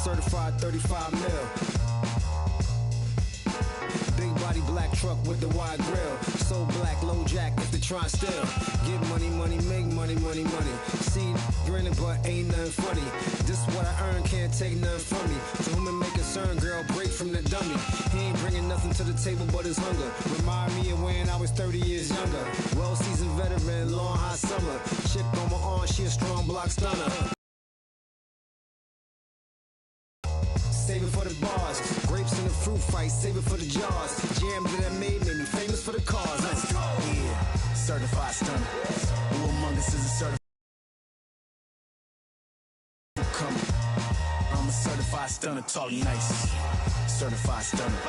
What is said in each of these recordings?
certified 35 mil. Big body black truck with the wide grill. So black, low jack if they try still. Get money, money, make money, money, money. See, grinning but ain't nothing funny. This what I earn, can't take nothing from me. To whom it may concern, girl, break from the dummy. He ain't bringing nothing to the table but his hunger. Remind me of when I was 30 years younger. Well-seasoned veteran, long hot summer. Chick on my arm, she a strong block stunner. Save it for the bars. Grapes in the fruit fight, save it for the jars. Jam that I made me famous for the cars. Let's go. Yeah, certified stunner. Who among us is a certified? I'm a certified stunner, talk nice. Certified stunner.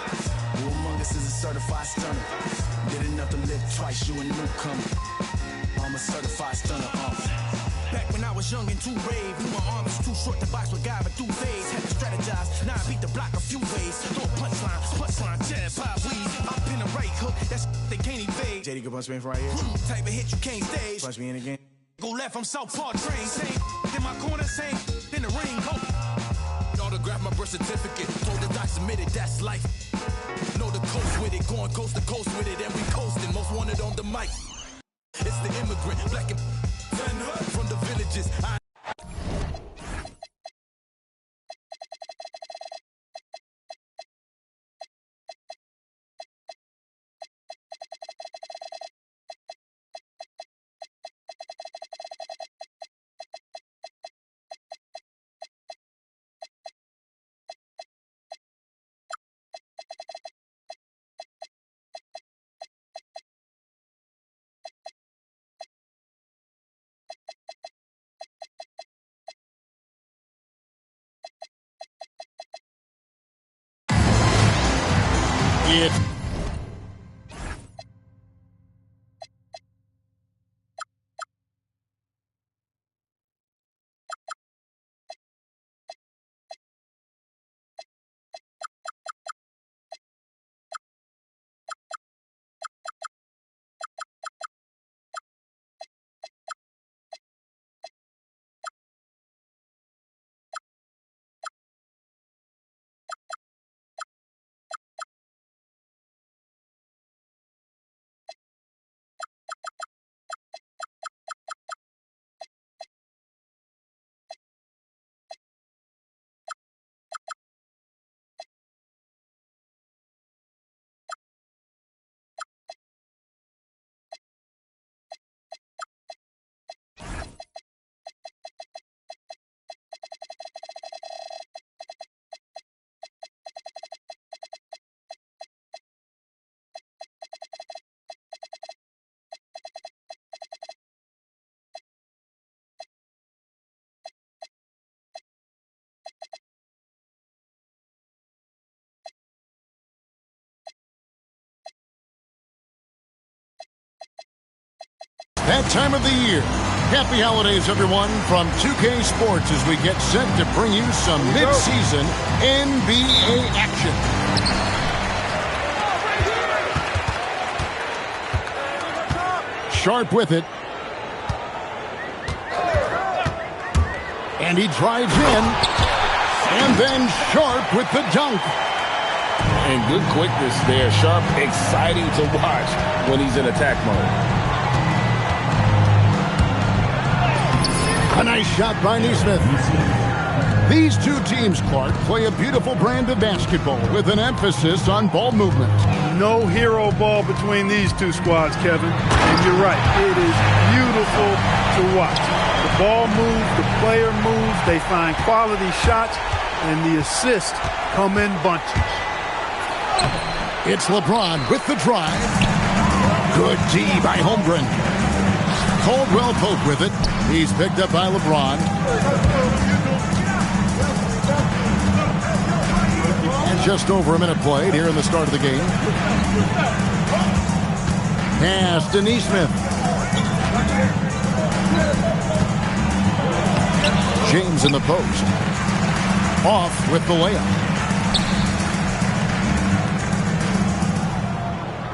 Who among us is a certified stunner? Did enough to live twice, you a newcomer. I'm a certified stunner. Back when I was young and too brave, knew my arm was too short to box with guy, but through phase. Had to strategize, now I beat the block a few ways. Throw a punchline, jab, pop, weave. I'll pin a right hook, that's they can't evade. JD can punch me in from right here. Type of hit you can't stage. Punch me in again. Go left, I'm Southpaw train. Same in my corner, same in the ring. Go. Autograph my birth certificate. Told the doc submitted, that's life. Know the coast with it, going coast to coast with it, and we coasting. Most wanted on the mic. It's the immigrant, black and from the villages. It. That time of the year. Happy holidays, everyone, from 2K Sports as we get set to bring you some mid-season NBA action. Sharp with it. And he drives in. And then Sharp with the dunk. And good quickness there. Sharp, exciting to watch when he's in attack mode. A nice shot by Neesmith. These two teams, Clark, play a beautiful brand of basketball with an emphasis on ball movement. No hero ball between these two squads, Kevin. And you're right, it is beautiful to watch. The ball moves, the player moves, they find quality shots, and the assists come in bunches. It's LeBron with the drive. Good D by Holmgren. Caldwell Pope with it. He's picked up by LeBron. And just over a minute played here in the start of the game. Pass to Neesmith. James in the post. Off with the layup.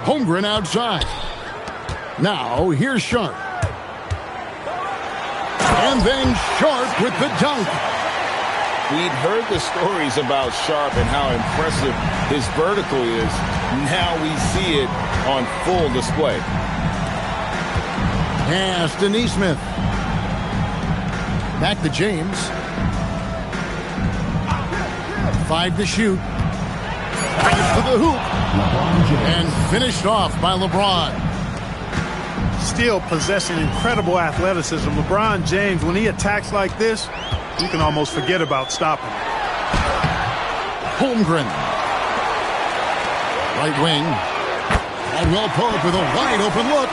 Holmgren outside. Now here's Sharp. And then Sharp with the dunk. We'd heard the stories about Sharp and how impressive his vertical is. Now we see it on full display. Pass to Neesmith. Back to James. 5 to shoot. Back to the hoop. And finished off by LeBron. Still possessing incredible athleticism. LeBron James, when he attacks like this, you can almost forget about stopping him. Holmgren. Right wing. Caldwell Pope with a wide open look.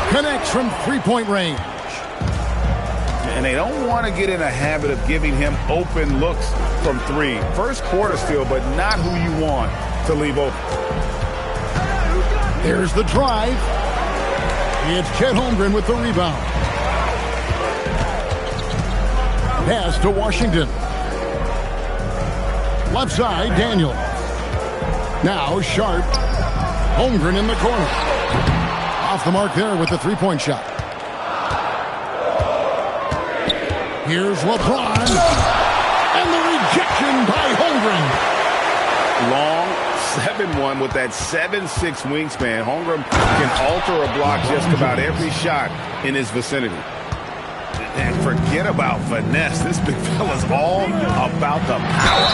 Connects from three-point range. And they don't want to get in a habit of giving him open looks from three. First quarter still, but not who you want to leave open. There's the drive. It's Chet Holmgren with the rebound. Pass to Washington. Left side, Daniel. Now Sharp. Holmgren in the corner. Off the mark there with the three-point shot. Here's LeBron. And the rejection by Holmgren. Long 7-1 with that 7'6" wingspan. Holmgren can alter a block just about every shot in his vicinity. And forget about finesse. This big fella's all about the power.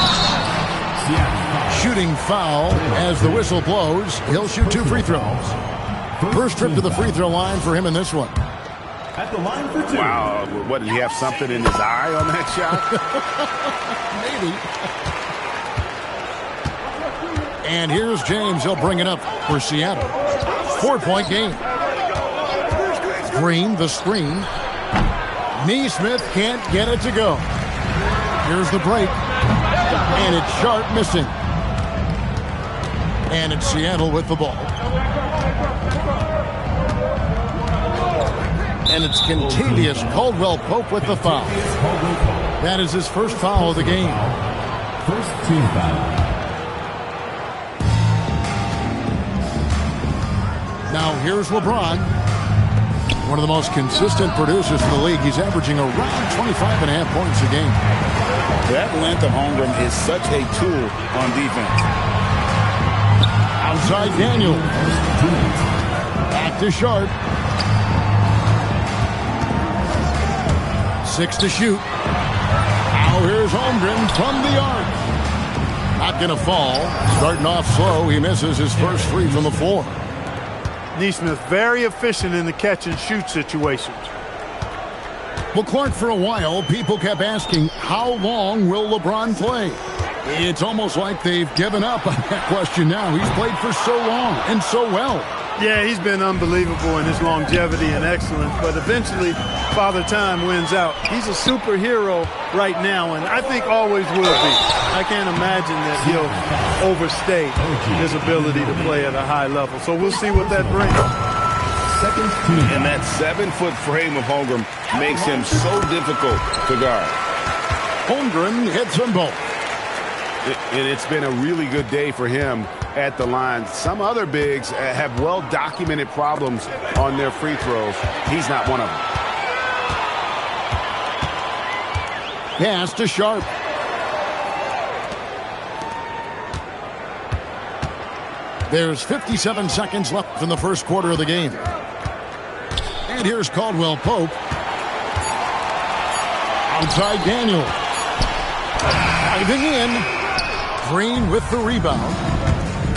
Shooting foul as the whistle blows. He'll shoot 2 free throws. First trip to the free throw line for him in this one. At the line for 2. Wow, what, did he have something in his eye on that shot? Maybe. And here's James. He'll bring it up for Seattle. 4-point game. Green, the screen. Neesmith can't get it to go. Here's the break. And it's Sharp missing. And it's Seattle with the ball. And it's Contavious Caldwell Pope with the foul. That is his first foul of the game. First team foul. Now here's LeBron. One of the most consistent producers in the league. He's averaging around 25.5 points a game. That length of Holmgren is such a tool on defense. Outside Daniel. Back to Sharp. 6 to shoot. Now here's Holmgren from the arc. Not going to fall. Starting off slow. He misses his first free from the floor. Neesmith very efficient in the catch and shoot situations. Well, Clark, for a while, people kept asking, how long will LeBron play? It's almost like they've given up on that question now. He's played for so long and so well. Yeah, he's been unbelievable in his longevity and excellence, but eventually Father Time wins out. He's a superhero right now, and I think always will be. I can't imagine that he'll overstay his ability to play at a high level. So we'll see what that brings. And that 7-foot frame of Holmgren makes him so difficult to guard. Holmgren hits them both. And it's been a really good day for him at the line. Some other bigs have well-documented problems on their free throws. He's not one of them. Pass to Sharp. There's 57 seconds left in the first quarter of the game. And here's Caldwell Pope. Outside Daniel. Diving in. Green with the rebound.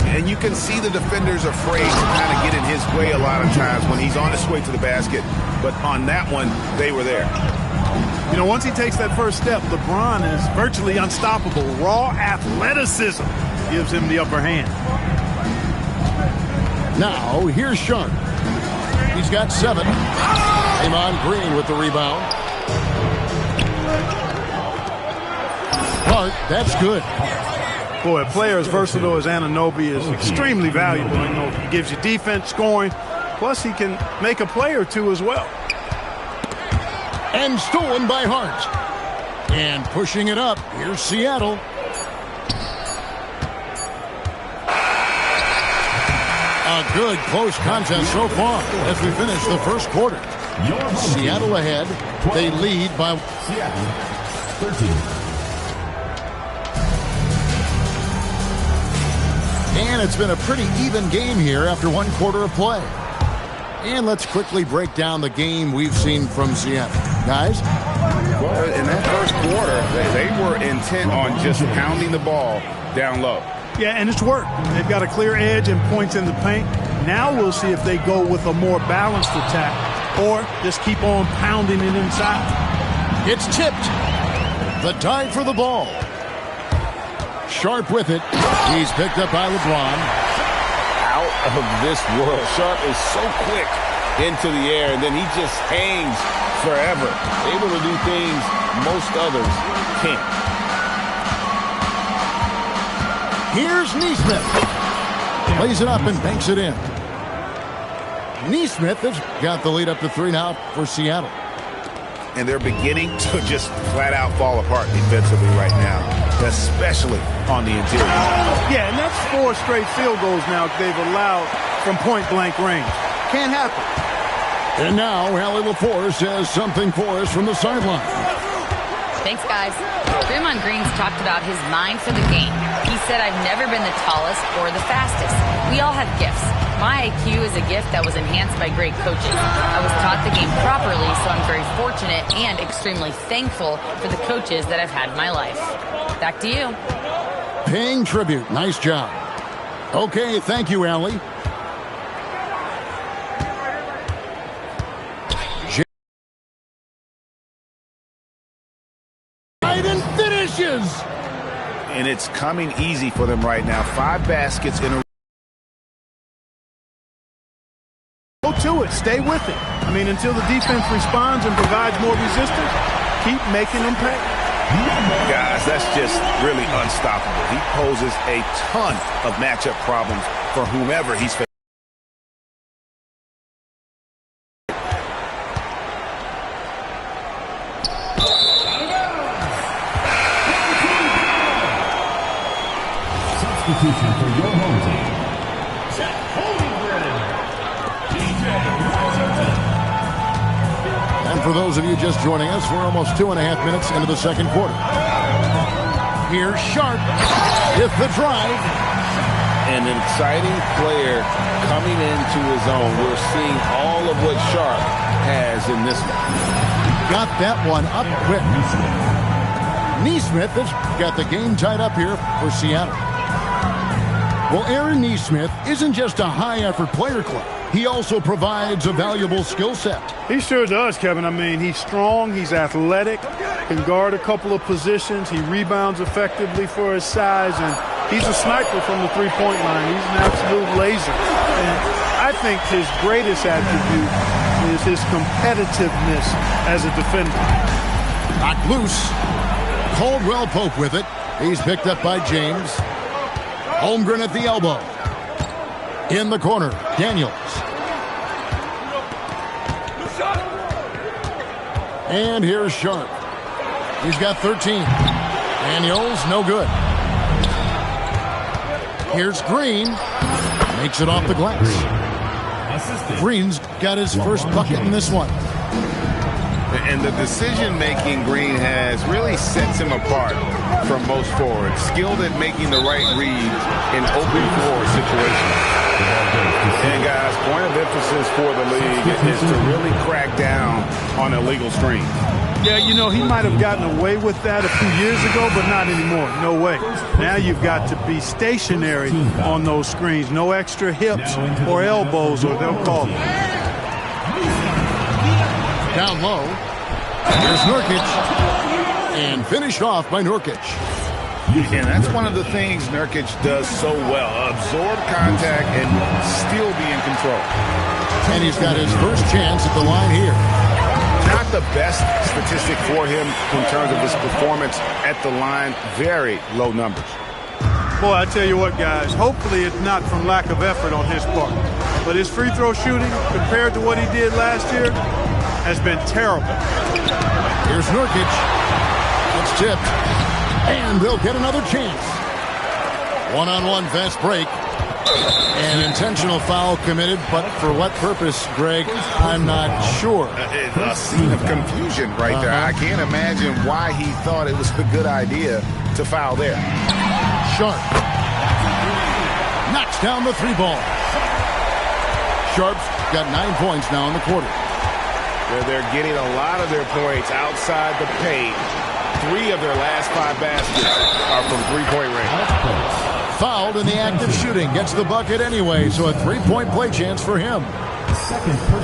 And you can see the defenders afraid to kind of get in his way a lot of times when he's on his way to the basket. But on that one, they were there. You know, once he takes that first step, LeBron is virtually unstoppable. Raw athleticism gives him the upper hand. Now, here's Sharp. He's got 7. Draymond Green with the rebound. Clark, that's good. Boy, a player as versatile as Anunoby is extremely valuable. You know, he gives you defense, scoring, plus he can make a play or two as well. And stolen by Hart. And pushing it up, here's Seattle. A good close contest so far as we finish the first quarter. Seattle ahead. They lead by 13. And it's been a pretty even game here after one quarter of play. And let's quickly break down the game we've seen from Seattle. Guys? Well, in that first quarter, they were intent on just pounding the ball down low. Yeah, and it's worked. They've got a clear edge and points in the paint. Now we'll see if they go with a more balanced attack or just keep on pounding it inside. It's tipped. The dive for the ball. Sharp with it. He's picked up by LeBron. Out of this world. Sharp is so quick into the air, and then he just hangs forever. Able to do things most others can't. Here's Neesmith. Plays it up and banks it in. Neesmith has got the lead up to 3 now for Seattle. And they're beginning to just flat out fall apart defensively right now, especially on the interior. Yeah, and that's 4 straight field goals now they've allowed from point-blank range. Can't happen. And now Allie LaForce says something for us from the sideline. Thanks, guys. Draymond Green's talked about his mind for the game. He said, I've never been the tallest or the fastest. We all have gifts. My IQ is a gift that was enhanced by great coaching. I was taught the game properly, so I'm very fortunate and extremely thankful for the coaches that I've had in my life. Back to you. Paying tribute. Nice job. Okay, thank you, Allie. And finishes. And it's coming easy for them right now. 5 baskets in a row. Go to it. Stay with it. I mean, until the defense responds and provides more resistance, keep making them pay. Guys, that's just really unstoppable. He poses a ton of matchup problems for whomever he's facing. Substitution for your home team. And for those of you just joining us, we're almost 2.5 minutes into the second quarter. Here's Sharp with the drive. And an exciting player coming into his own. We're seeing all of what Sharp has in this one. Got that one up quick. Neesmith has got the game tied up here for Seattle. Well, Aaron Neesmith isn't just a high-effort player club. He also provides a valuable skill set. He sure does, Kevin. I mean, he's strong, he's athletic, can guard a couple of positions, he rebounds effectively for his size, and he's a sniper from the three-point line. He's an absolute laser. And I think his greatest attribute is his competitiveness as a defender. Knocked loose. Caldwell Pope with it. He's picked up by James. Holmgren at the elbow. In the corner, Daniels. And here's Sharp. He's got 13. Daniels, no good. Here's Green. Makes it off the glass. Green's got his first bucket in this one. And the decision-making Green has really sets him apart from most forwards. Skilled at making the right reads in open floor situations. And guys, point of emphasis for the league is to really crack down on illegal screens. Yeah, you know, he might have gotten away with that a few years ago, but not anymore. No way. Now you've got to be stationary on those screens. No extra hips or elbows, or they'll call it. Down low. Here's Nurkic. And finished off by Nurkic. And that's one of the things Nurkic does so well. Absorb contact and still be in control. And he's got his first chance at the line here. Not the best statistic for him in terms of his performance at the line. Very low numbers. Boy, I tell you what, guys, hopefully it's not from lack of effort on his part. But his free throw shooting, compared to what he did last year, has been terrible. Here's Nurkic. It's tipped. And they'll get another chance. One-on-one fast break. An intentional foul committed, but for what purpose, Greg, I'm not sure. A scene of confusion right there. I can't imagine why he thought it was a good idea to foul there. Sharp. knocks down the three ball. Sharp's got 9 points now in the quarter. They're getting a lot of their points outside the paint. 3 of their last 5 baskets are from three-point range. Fouled in the act of shooting. Gets the bucket anyway, so a 3-point play chance for him.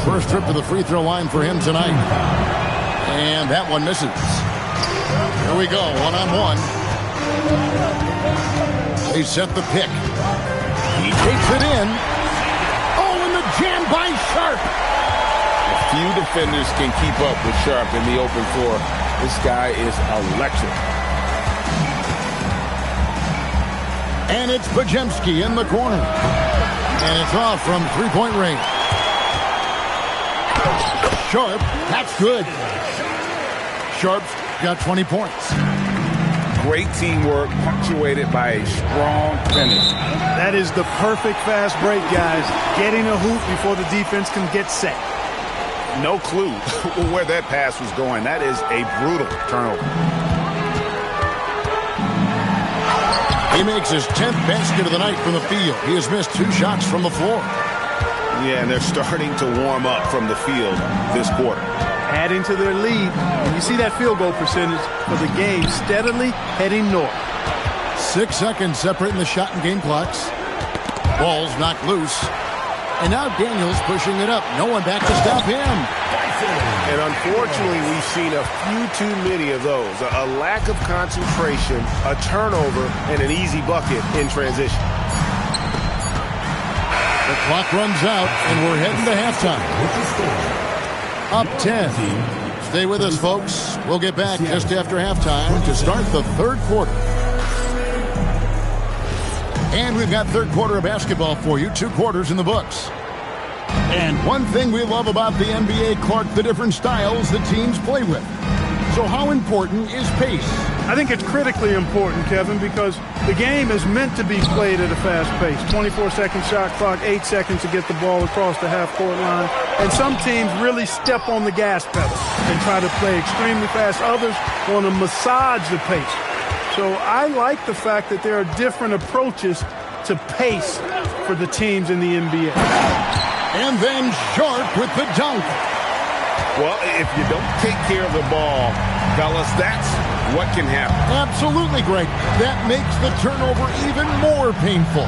First trip to the free throw line for him tonight. And that one misses. Here we go, one-on-one. They set the pick. He takes it in. Oh, and the jam by Sharp. Few defenders can keep up with Sharp in the open floor. This guy is electric. And it's Pajemski in the corner. And it's off from three-point range. Sharp, that's good. Sharp's got 20 points. Great teamwork, punctuated by a strong finish. That is the perfect fast break, guys. Getting a hoop before the defense can get set. No clue where that pass was going. That is a brutal turnover. He makes his 10th basket of the night from the field. He has missed 2 shots from the floor. Yeah, and they're starting to warm up from the field this quarter. Adding to their lead. And you see that field goal percentage for the game steadily heading north. 6 seconds separating the shot and game clocks. Ball's knocked loose. And now Daniels pushing it up. No one back to stop him. And unfortunately, we've seen a few too many of those. A lack of concentration, a turnover, and an easy bucket in transition. The clock runs out, and we're heading to halftime. Up 10. Stay with us, folks. We'll get back just after halftime to start the third quarter. And we've got third quarter of basketball for you. 2 quarters in the books. And one thing we love about the NBA, Clark, the different styles the teams play with. So how important is pace? I think it's critically important, Kevin, because the game is meant to be played at a fast pace. 24-second shot clock, 8 seconds to get the ball across the half-court line. And some teams really step on the gas pedal and try to play extremely fast. Others want to massage the pace. So I like the fact that there are different approaches to pace for the teams in the NBA. And then Sharp with the dunk. Well, if you don't take care of the ball, fellas, that's what can happen. Absolutely, Greg. That makes the turnover even more painful.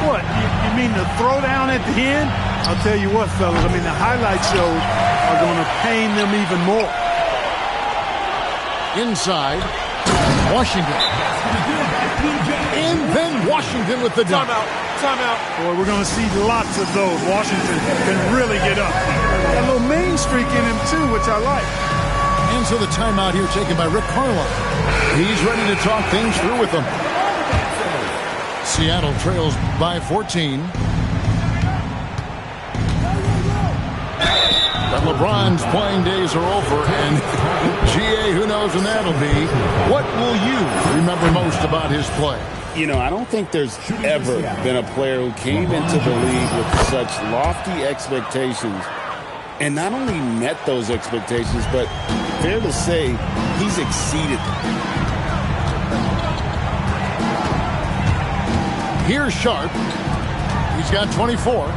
What? You mean the throwdown at the end? I'll tell you what, fellas. I mean, the highlight shows are going to pain them even more. Inside, Washington. And then Washington with the dunk. Timeout. Boy, we're going to see lots of those. Washington can really get up. Got a little main streak in him, too, which I like. And so the timeout here taken by Rick Carlisle. He's ready to talk things through with them. Seattle trails by 14. But LeBron's playing days are over, and GA, who knows when that'll be. What will you remember most about his play? You know, I don't think there's ever been a player who came into the league with such lofty expectations and not only met those expectations, but fair to say, he's exceeded them. Here's Sharp. He's got 24.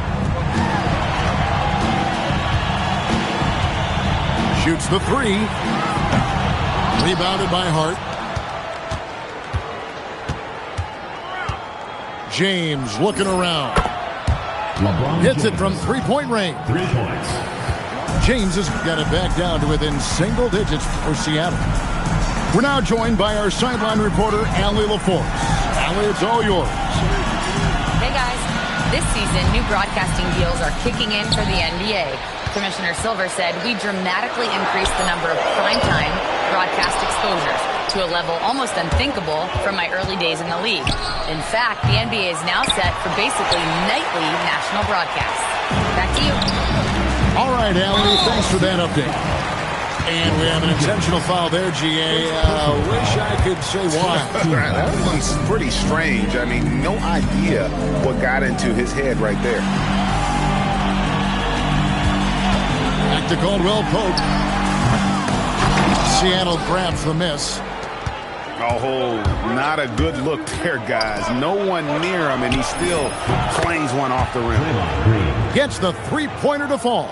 Shoots the 3. Rebounded by Hart. James looking around. Hits it from three-point range. 3 points. James has got it back down to within single digits for Seattle. We're now joined by our sideline reporter, Allie LaForce. Allie, it's all yours. Hey, guys. This season, new broadcasting deals are kicking in for the NBA. Commissioner Silver said we dramatically increased the number of primetime broadcast exposures to a level almost unthinkable from my early days in the league. In fact, the NBA is now set for basically nightly national broadcasts. Back to you. All right, Allie, thanks for that update. And we have an intentional foul there, GA. Wish I could say why. That one's pretty strange. I mean, no idea what got into his head right there. Back to Caldwell Pope. Seattle grabs the miss. Oh, not a good look there, guys. No one near him, and he still clangs one off the rim. Gets the three-pointer to fall.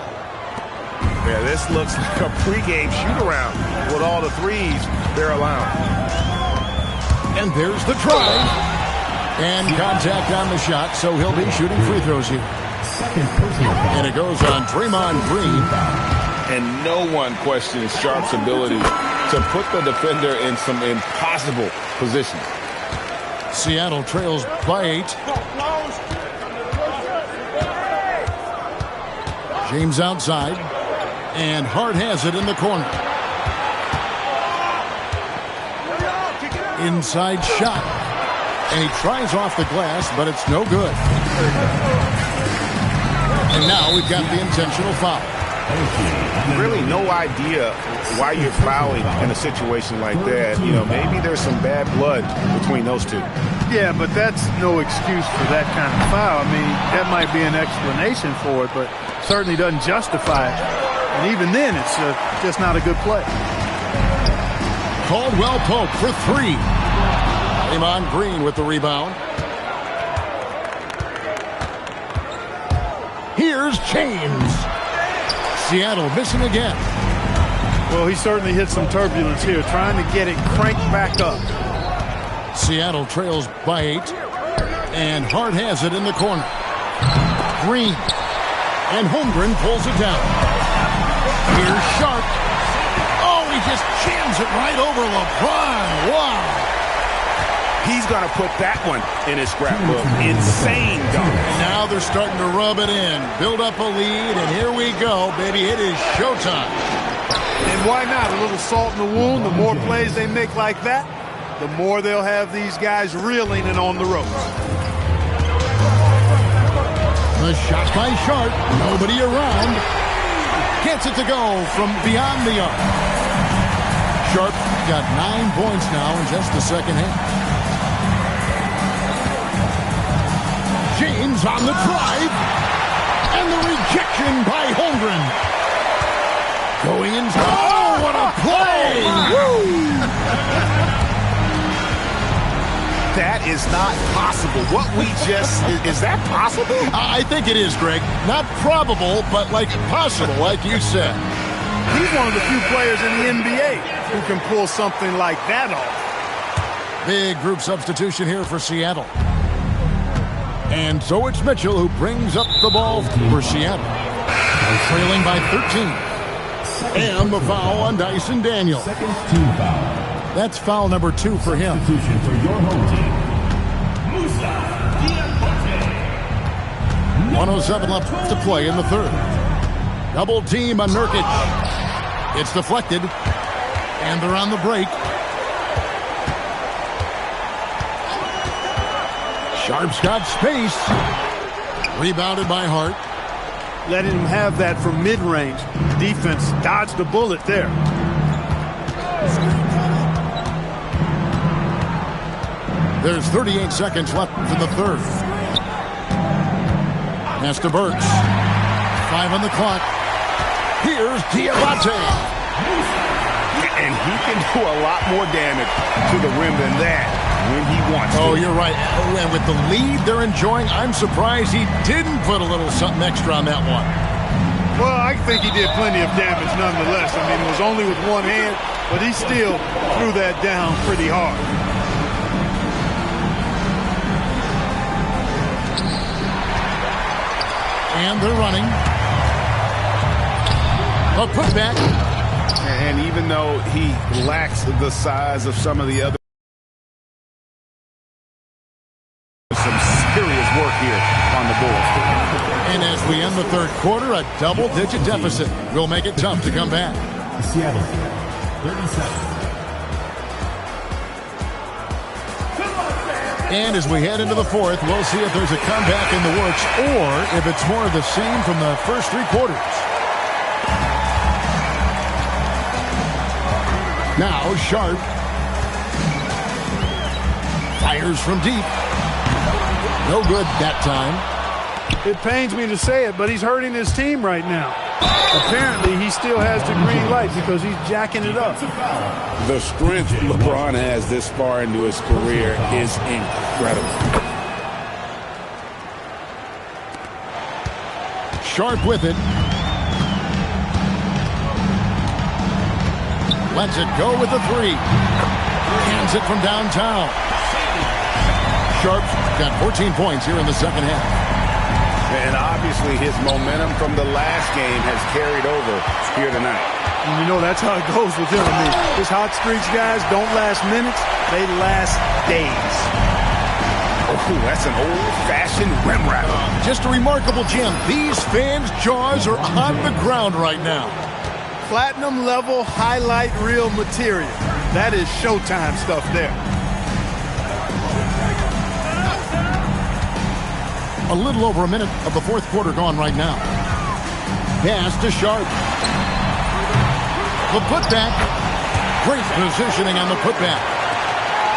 Yeah, this looks like a pregame shoot-around with all the threes they're allowing. And there's the drive. And contact on the shot, so he'll be shooting free throws here. And it goes on Draymond Green. And no one questions Sharp's ability to put the defender in some impossible positions. Seattle trails by 8. James outside. And Hart has it in the corner. Inside shot. And he tries off the glass, but it's no good. And now we've got the intentional foul. Really no idea why you're fouling in a situation like that. You know, maybe there's some bad blood between those two. Yeah, but that's no excuse for that kind of foul. I mean, that might be an explanation for it, but certainly doesn't justify it. And even then, it's just not a good play. Caldwell Pope for 3. Draymond Green with the rebound. Here's James. Seattle missing again. Well, he certainly hit some turbulence here, trying to get it cranked back up. Seattle trails by 8. And Hart has it in the corner. Green. And Holmgren pulls it down. Here's Sharp. Oh, he just jams it right over LeBron. Wow. He's going to put that one in his scrapbook. Insane dunk. And now they're starting to rub it in. Build up a lead, and here we go, baby. It is showtime. And why not? A little salt in the wound. The more plays they make like that, the more they'll have these guys reeling and on the ropes. The shot by Sharp. Nobody around. Gets it to go from beyond the arc. Sharp got 9 points now in just the second half. James on the drive. And the rejection by Holmgren. Going inside. Oh, what a play! Woo! That is not possible. What we just... Is that possible? I think it is, Greg. Not probable, but like possible, like you said. He's one of the few players in the NBA who can pull something like that off. Big group substitution here for Seattle. And so it's Mitchell who brings up the ball for Seattle. Trailing by 13. And the foul on Dyson Daniel. Second team foul. That's foul number 2 for him. Substitution for your home team. Musa Diakite. 1:07 left to play in the third. Double team on Nurkic. It's deflected. And they're on the break. Sharp's got space. Rebounded by Hart. Letting him have that from mid-range. Defense dodged the bullet there. There's 38 seconds left in the third. Pass to Burks. 5 on the clock. Here's Diabate. And he can do a lot more damage to the rim than that when he wants to. Oh, you're right. Oh, and with the lead they're enjoying, I'm surprised he didn't put a little something extra on that one. Well, I think he did plenty of damage nonetheless. I mean, it was only with one hand, but he still threw that down pretty hard. And they're running. A putback. And even though he lacks the size of some of the other, some serious work here on the board. And as we end the third quarter, a double-digit deficit will make it tough to come back. Seattle, 30 seconds. And as we head into the fourth, we'll see if there's a comeback in the works or if it's more of the same from the first 3 quarters. Now Sharp fires from deep. No good that time. It pains me to say it, but he's hurting his team right now. Apparently, he still has the green light because he's jacking it up. The strength LeBron has this far into his career is incredible. Sharp with it. Lets it go with the three. Hands it from downtown. Sharp's got 14 points here in the second half. And obviously his momentum from the last game has carried over here tonight. And you know, that's how it goes with him. I mean, his hot streaks, guys, don't last minutes. They last days. Oh, that's an old-fashioned rim rattle. Just a remarkable gem. These fans' jaws are on the ground right now. Platinum level highlight reel material. That is Showtime stuff there. A little over a minute of the fourth quarter gone right now. Pass to Sharp. The putback. Great positioning on the putback.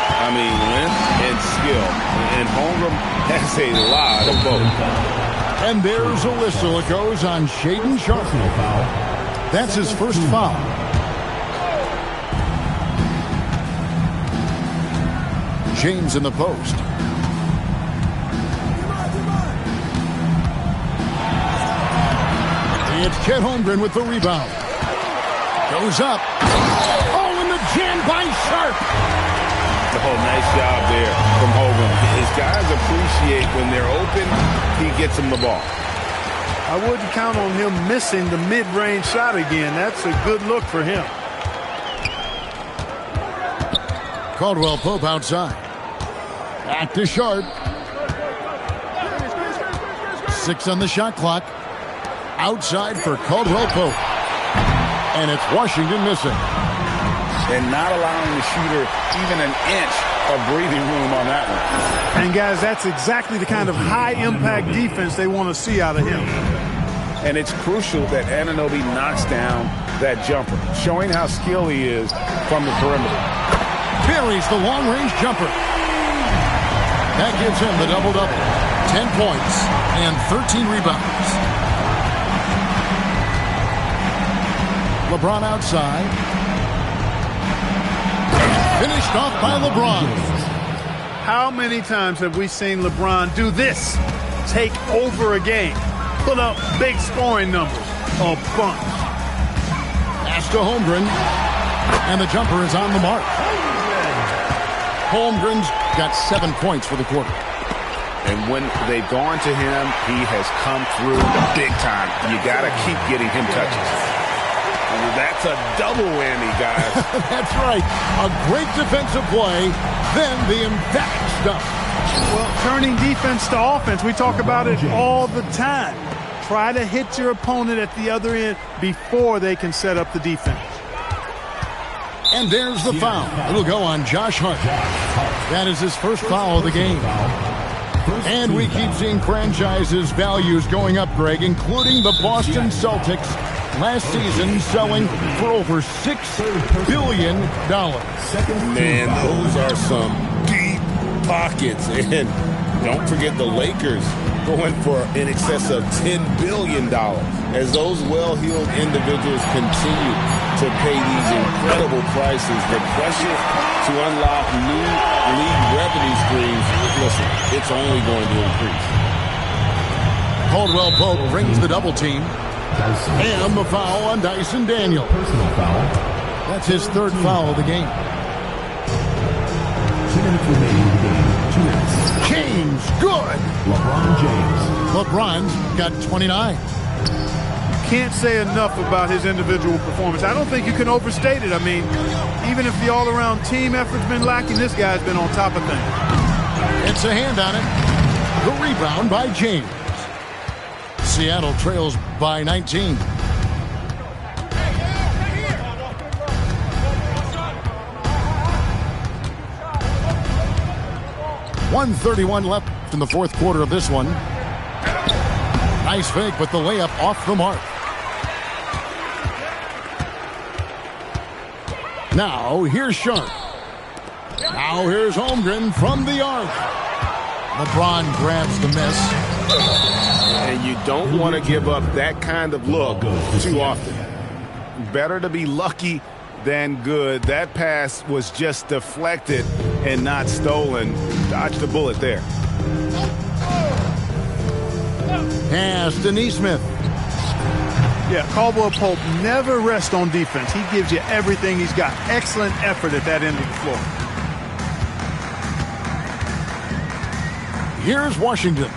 I mean, length and skill. And Holmgren has a lot of both. And there's a whistle. It goes on Shaedon Sharp. That's his first foul. James in the post. It's Chet Holmgren with the rebound. Goes up. Oh, and the jam by Sharp. Oh, nice job there from Holmgren. His guys appreciate when they're open, he gets them the ball. I wouldn't count on him missing the mid-range shot again. That's a good look for him. Caldwell Pope outside. Back to Sharp. 6 on the shot clock. Outside for Caldwell Pope. And it's Washington missing. And not allowing the shooter even an inch of breathing room on that one. And, guys, that's exactly the kind of high-impact defense they want to see out of him. And it's crucial that Anunoby knocks down that jumper, showing how skilled he is from the perimeter. Buries the long-range jumper. That gives him the double-double. 10 points and 13 rebounds. LeBron outside. Finished off by LeBron. How many times have we seen LeBron do this? Take over a game. Put up big scoring numbers. A bunch. Pass to Holmgren. And the jumper is on the mark. Holmgren's got 7 points for the quarter. And when they've gone to him, he has come through big time. You got to keep getting him touches. That's a double whammy, guys. That's right. A great defensive play, then the emphatic stuff. Well, turning defense to offense, we talk about it all the time. Try to hit your opponent at the other end before they can set up the defense. And there's the foul. It'll go on Josh Hart. That is his first foul of the game. And we keep seeing franchises' values going up, Greg, including the Boston Celtics last season selling for over $6 billion. Man, those are some deep pockets. And don't forget the Lakers going for in excess of $10 billion as those well-heeled individuals continue to pay these incredible prices. The pressure to unlock new league revenue streams, listen, it's only going to increase. Caldwell Pope brings the double team. And the foul on Dyson Daniel. Personal foul. That's his third foul of the game. 2 minutes remaining in the game. 2 minutes. James, good. LeBron James. LeBron's got 29. Can't say enough about his individual performance. I don't think you can overstate it. I mean, even if the all-around team effort's been lacking, this guy's been on top of things. It's a hand on it. The rebound by James. Seattle trails by 19. .131 left in the fourth quarter of this one. Nice fake, but the layup off the mark. Now, here's Sharp. Now, here's Holmgren from the arc. LeBron grabs the miss. And you don't want to give up that kind of look too often. Better to be lucky than good. That pass was just deflected and not stolen. Dodged the bullet there. Pass to Neesmith. Yeah, Caldwell Pope never rests on defense. He gives you everything he's got. Excellent effort at that end of the floor. Here's Washington.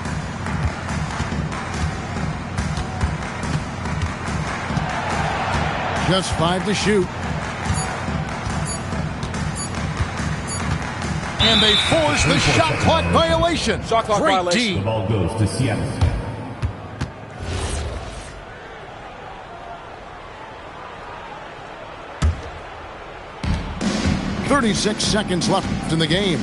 Just 5 to shoot. And they force the shot clock violation. Shot clock Great violation. D. The ball goes to Seattle. .36 seconds left in the game.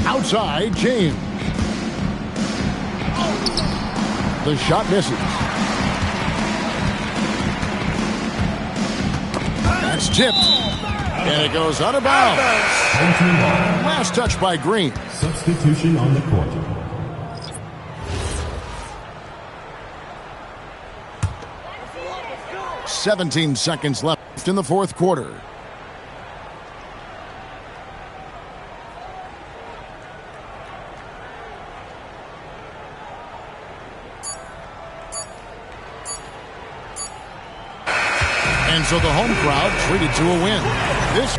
Outside, James. The shot misses. That's tipped. And it goes out of bounds. Last touch by Green. Substitution on the court. .17 seconds left in the fourth quarter. And so the home crowd treated to a win. This